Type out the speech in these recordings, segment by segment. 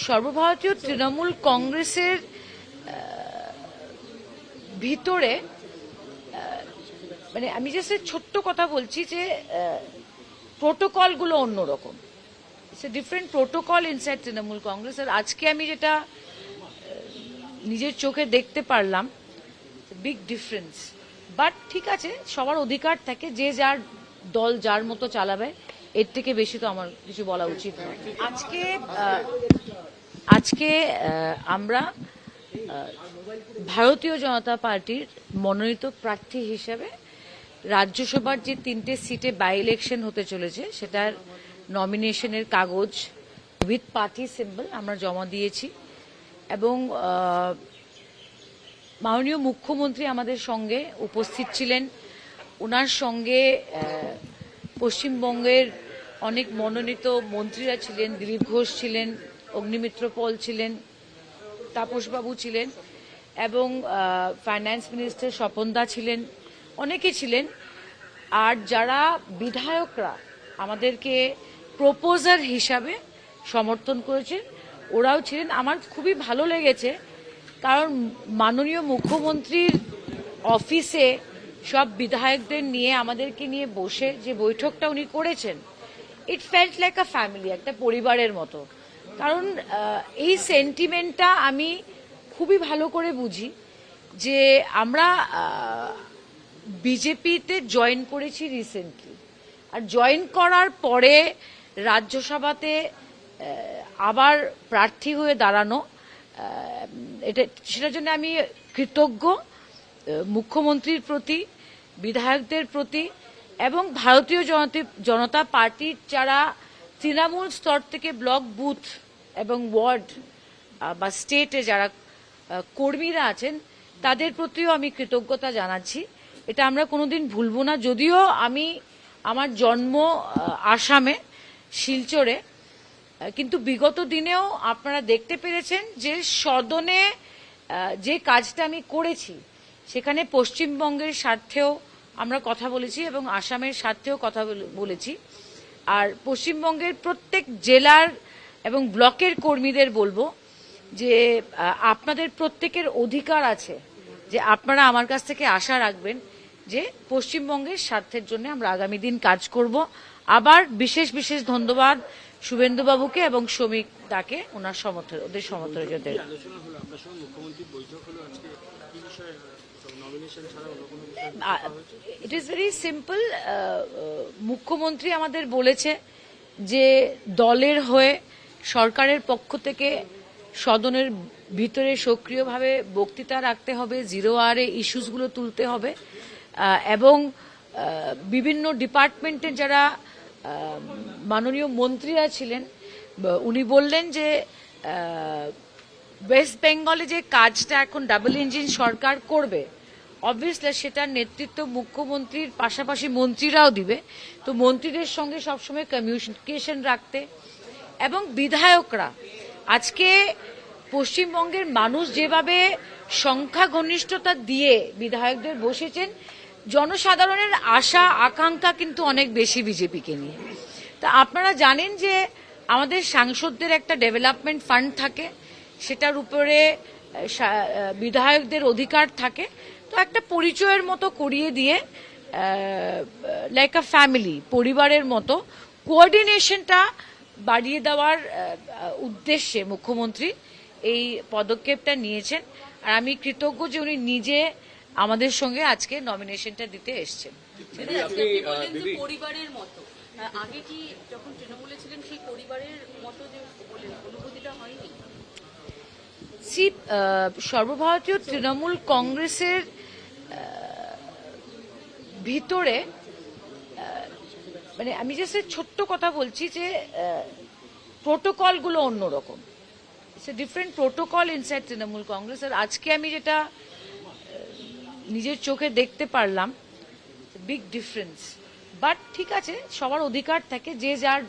সর্বভারতীয় তৃণমূল কংগ্রেসের ভিতরে মানে আমি জাস্ট ছোট্ট কথা বলছি যে প্রোটোকলগুলো অন্যরকম। It's a different protocol inside Trinamool Congress. আর আজকে আমি যেটা নিজের চোখে দেখতে পারলাম, বিগ ডিফারেন্স। বাট ঠিক আছে, সবার অধিকার থাকে, যে যার দল যার মতো চালাবে, এর থেকে বেশি তো আমার কিছু বলা উচিত নয়। আজকে আমরা ভারতীয় জনতা পার্টির মনোনীত প্রার্থী হিসেবে রাজ্যসভার যে 3টে সিটে বাই ইলেকশন হতে চলেছে সেটার নমিনেশনের কাগজ উইথ পার্টি সিম্বল আমরা জমা দিয়েছি। এবং মাননীয় মুখ্যমন্ত্রী আমাদের সঙ্গে উপস্থিত ছিলেন। ওনার সঙ্গে পশ্চিমবঙ্গের অনেক মনোনীত মন্ত্রীরা ছিলেন, দিলীপ ঘোষ ছিলেন, অগ্নিমিত্র পল ছিলেন, তাপসবাবু ছিলেন এবং ফাইন্যান্স মিনিস্টার স্বপনদা ছিলেন, অনেকে ছিলেন। আর যারা বিধায়করা আমাদেরকে প্রপোজার হিসাবে সমর্থন করেছেন ওরাও ছিলেন। আমার খুবই ভালো লেগেছে, কারণ মাননীয় মুখ্যমন্ত্রীর অফিসে সব বিধায়কদের নিয়ে আমাদেরকে নিয়ে বসে যে বৈঠকটা উনি করেছেন, ইট ফেল্ট লাইক আ ফ্যামিলি, একটা পরিবারের মতো। কারণ এই সেন্টিমেন্টটা আমি খুবই ভালো করে বুঝি যে আমরা বিজেপিতে জয়েন করেছি রিসেন্টলি, আর জয়েন করার পরে রাজ্যসভাতে আবার প্রার্থী হয়ে দাঁড়ানো, সেটার জন্য আমি কৃতজ্ঞ মুখ্যমন্ত্রীর প্রতি, বিধায়কদের প্রতি এবং ভারতীয় জনতা পার্টির যারা তৃণমূল স্তর থেকে ব্লক, বুথ এবং ওয়ার্ড বা স্টেটে যারা কর্মীরা আছেন তাদের প্রতিও আমি কৃতজ্ঞতা জানাচ্ছি। এটা আমরা কোনোদিন ভুলবো না। যদিও আমি আমার জন্ম আসামে, শিলচরে, কিন্তু বিগত দিনেও আপনারা দেখতে পেরেছেন যে সদনে যে কাজটা আমি করেছি সেখানে পশ্চিমবঙ্গের স্বার্থেও আমরা কথা বলেছি এবং আসামের স্বার্থেও কথা বলেছি। আর পশ্চিমবঙ্গের প্রত্যেক জেলার এবং ব্লকের কর্মীদের বলবো যে আপনাদের প্রত্যেকের অধিকার আছে যে আপনারা আমার কাছ থেকে আশা রাখবেন যে পশ্চিমবঙ্গের স্বার্থের জন্য আমরা আগামী দিন কাজ করব। আবার বিশেষ বিশেষ ধন্যবাদ শুভেন্দুবাবুকে এবং শ্রমিক দাকে ওনার ওদের সমর্থকদের। It is very simple. মুখ্যমন্ত্রী আমাদের বলেছে যে দলের হয়ে সরকারের পক্ষ থেকে সদনের ভিতরে সক্রিয়ভাবে বক্তৃতা রাখতে হবে, জিরো আওয়ারে ইস্যুসগুলো তুলতে হবে এবং বিভিন্ন ডিপার্টমেন্টের যারা মাননীয় মন্ত্রীরা ছিলেন উনি বললেন যে ওয়েস্ট বেঙ্গলে যে কাজটা এখন ডাবল ইঞ্জিন সরকার করবে, অবভিয়াসলি সেটার নেতৃত্ব মুখ্যমন্ত্রীর পাশাপাশি মন্ত্রীরাও দিবে। তো মন্ত্রীদের সঙ্গে সবসময় কমিউনিকেশন রাখতে এবং বিধায়করা, আজকে পশ্চিমবঙ্গের মানুষ যেভাবে সংখ্যাগরিষ্ঠতা দিয়ে বিধায়কদের বসেছেন, জনসাধারণের আশা আকাঙ্ক্ষা কিন্তু অনেক বেশি বিজেপিকে নিয়ে। তা আপনারা জানেন যে আমাদের সাংসদদের একটা ডেভেলপমেন্ট ফান্ড থাকে, সেটার উপরে বিধায়কদের অধিকার থাকে। তো একটা পরিচয়ের মতো করিয়ে দিয়ে লাইক আ ফ্যামিলি, পরিবারের মতো কোঅর্ডিনেশনটা বাড়িয়ে দেওয়ার উদ্দেশ্যে মুখ্যমন্ত্রী এই পদক্ষেপটা নিয়েছেন। আর আমি কৃতজ্ঞ যে উনি নিজে আমাদের সঙ্গে আজকে নমিনেশনটা দিতে এসছেন। পরিবারের মতো আগে কি যখন তৃণমূলে ছিলেন সেই পরিবারের মতো যে অনুভূতিটা হয়নি? সর্বভারতীয় তৃণমূল কংগ্রেসের ভিতরে মানে আমি জাস্ট ছোট্ট কথা বলছি যে প্রোটোকলগুলো অন্যরকম। It's a different protocol inside Trinamool Congress. আর আজকে আমি যেটা নিজের চোখে দেখতে পারলাম, বিগ ডিফারেন্স। বাট ঠিক আছে, সবার অধিকার থাকে, যে যার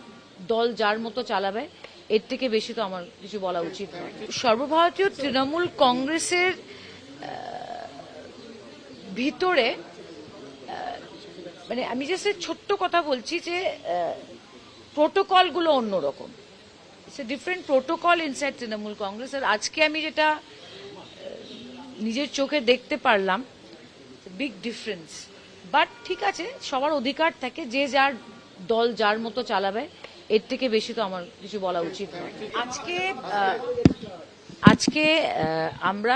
দল যার মতো চালাবে, এর থেকে বেশি তো আমার কিছু বলা উচিত নয়। সর্বভারতীয় তৃণমূল কংগ্রেসের ভিতরে মানে আমি জাস্ট ছোট্ট কথা বলছি যে প্রোটোকলগুলো অন্যরকম। It's a different protocol inside Trinamool Congress. আর আজকে আমি যেটা নিজের চোখে দেখতে পারলাম, বিগ ডিফারেন্স। বাট ঠিক আছে, সবার অধিকার থাকে, যে যার দল যার মতো চালাবে, এর থেকে বেশি তো আমার কিছু বলা উচিত নয়। আজকে আমরা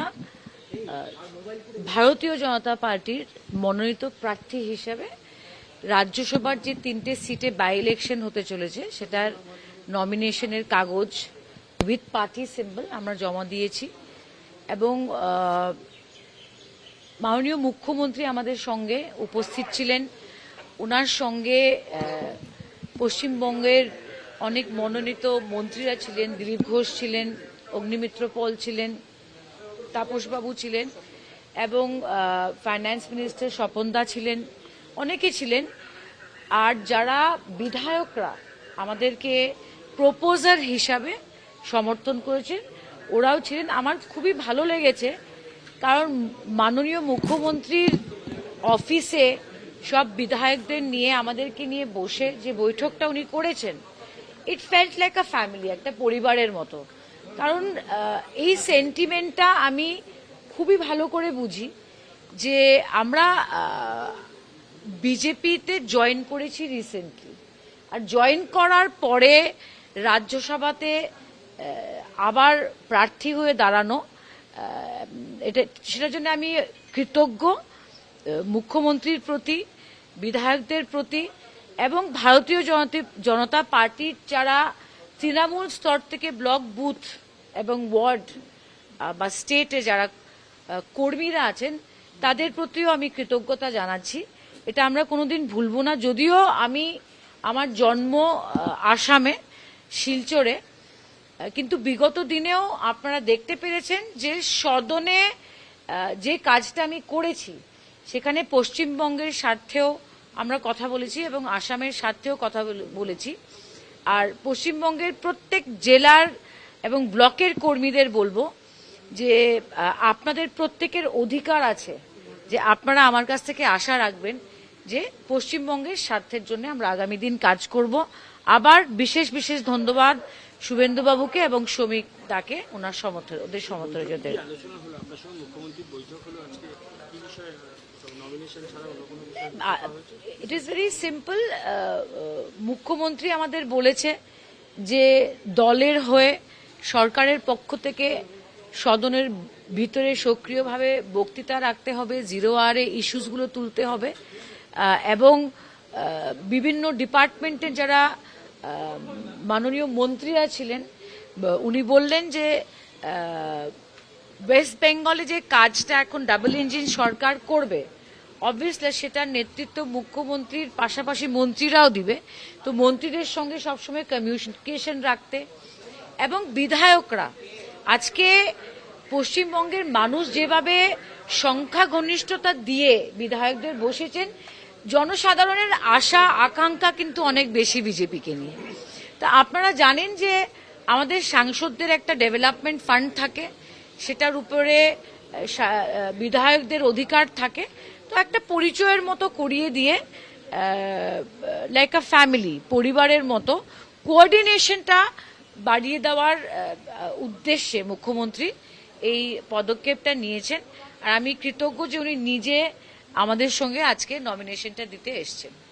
ভারতীয় জনতা পার্টির মনোনীত প্রার্থী হিসেবে রাজ্যসভার যে 3টে সিটে বাই ইলেকশন হতে চলেছে, সেটার নমিনেশনের কাগজ উইথ পার্টি সিম্বল আমরা জমা দিয়েছি। এবং মাননীয় মুখ্যমন্ত্রী আমাদের সঙ্গে উপস্থিত ছিলেন। ওনার সঙ্গে পশ্চিমবঙ্গের অনেক মনোনীত মন্ত্রীরা ছিলেন, দিলীপ ঘোষ ছিলেন, অগ্নিমিত্র পল ছিলেন, তাপসবাবু ছিলেন, এবং ফাইন্যান্স মিনিস্টার স্বপনদা ছিলেন, অনেকে ছিলেন। আর যারা বিধায়করা আমাদেরকে প্রপোজার হিসাবে সমর্থন করেছেন, ওরাও ছিলেন। আমার খুবই ভালো লেগেছে, কারণ মাননীয় মুখ্যমন্ত্রীর অফিসে সব বিধায়কদের নিয়ে, আমাদেরকে নিয়ে বসে যে বৈঠকটা উনি করেছেন, ইট ফেল্ট লাইক আ ফ্যামিলি, একটা পরিবারের মতো। কারণ এই সেন্টিমেন্টটা আমি খুবই ভালো করে বুঝি, যে আমরা বিজেপিতে জয়েন করেছি রিসেন্টলি, আর জয়েন করার পরে রাজ্যসভাতে আবার প্রার্থী হয়ে দাঁড়ানো, সেটার জন্য আমি কৃতজ্ঞ মুখ্যমন্ত্রীর প্রতি, বিধায়কদের প্রতি, এবং ভারতীয় জনতা পার্টির যারা তৃণমূল স্তর থেকে ব্লক, বুথ এবং ওয়ার্ড বা স্টেটে যারা কর্মীরা আছেন, তাদের প্রতিও আমি কৃতজ্ঞতা জানাচ্ছি। এটা আমরা কোনোদিন ভুলব না। যদিও আমার জন্ম আসামে, শিলচরে, কিন্তু বিগত দিনেও আপনারা দেখতে পেরেছেন যে সদনে যে কাজটা আমি করেছি, সেখানে পশ্চিমবঙ্গের স্বার্থেও আমরা কথা বলেছি এবং আসামের স্বার্থেও কথা বলেছি। আর পশ্চিমবঙ্গের প্রত্যেক জেলার এবং ব্লকের কর্মীদের বলবো যে আপনাদের প্রত্যেকের অধিকার আছে, যে আপনারা আমার কাছ থেকে আশা রাখবেন যে পশ্চিমবঙ্গের স্বার্থের জন্য আমরা আগামী দিন কাজ করব। আবার বিশেষ বিশেষ ধন্যবাদ শুভেন্দুবাবুকে এবং শ্রমিক দাকে ওনার ওদের সমর্থনের জন্য। It is very simple. মুখ্যমন্ত্রী আমাদের বলেছে যে দলের হয়ে, সরকারের পক্ষ থেকে সদনের ভিতরে সক্রিয়ভাবে বক্তৃতা রাখতে হবে, 0R ইস্যুসগুলো তুলতে হবে, এবং বিভিন্ন ডিপার্টমেন্টের যারা মাননীয় মন্ত্রীরা ছিলেন, উনি বললেন যে ওয়েস্ট বেঙ্গলে যে কাজটা এখন ডাবল ইঞ্জিন সরকার করবে, অবভিয়াসলি সেটার নেতৃত্ব মুখ্যমন্ত্রীর পাশাপাশি মন্ত্রীরাও দিবে। তো মন্ত্রীদের সঙ্গে সবসময় কমিউনিকেশন রাখতে, এবং বিধায়করা আজকে পশ্চিমবঙ্গের মানুষ যেভাবে সংখ্যাগরিষ্ঠতা দিয়ে বিধায়কদের বসেছেন, জনসাধারণের আশা আকাঙ্ক্ষা কিন্তু অনেক বেশি বিজেপিকে নিয়ে। তা আপনারা জানেন যে আমাদের সাংসদদের একটা ডেভেলপমেন্ট ফান্ড থাকে, সেটার উপরে বিধায়কদের অধিকার থাকে। তো একটা পরিচয়ের মতো করিয়ে দিয়ে, লাইক আ ফ্যামিলি, পরিবারের মতো কোঅর্ডিনেশনটা বাড়িয়ে দেওয়ার উদ্দেশ্যে মুখ্যমন্ত্রী এই পদক্ষেপটা নিয়েছেন। আর আমি কৃতজ্ঞ যে উনি নিজে আমাদের সঙ্গে আজকে নমিনেশনটা দিতে এসছেন।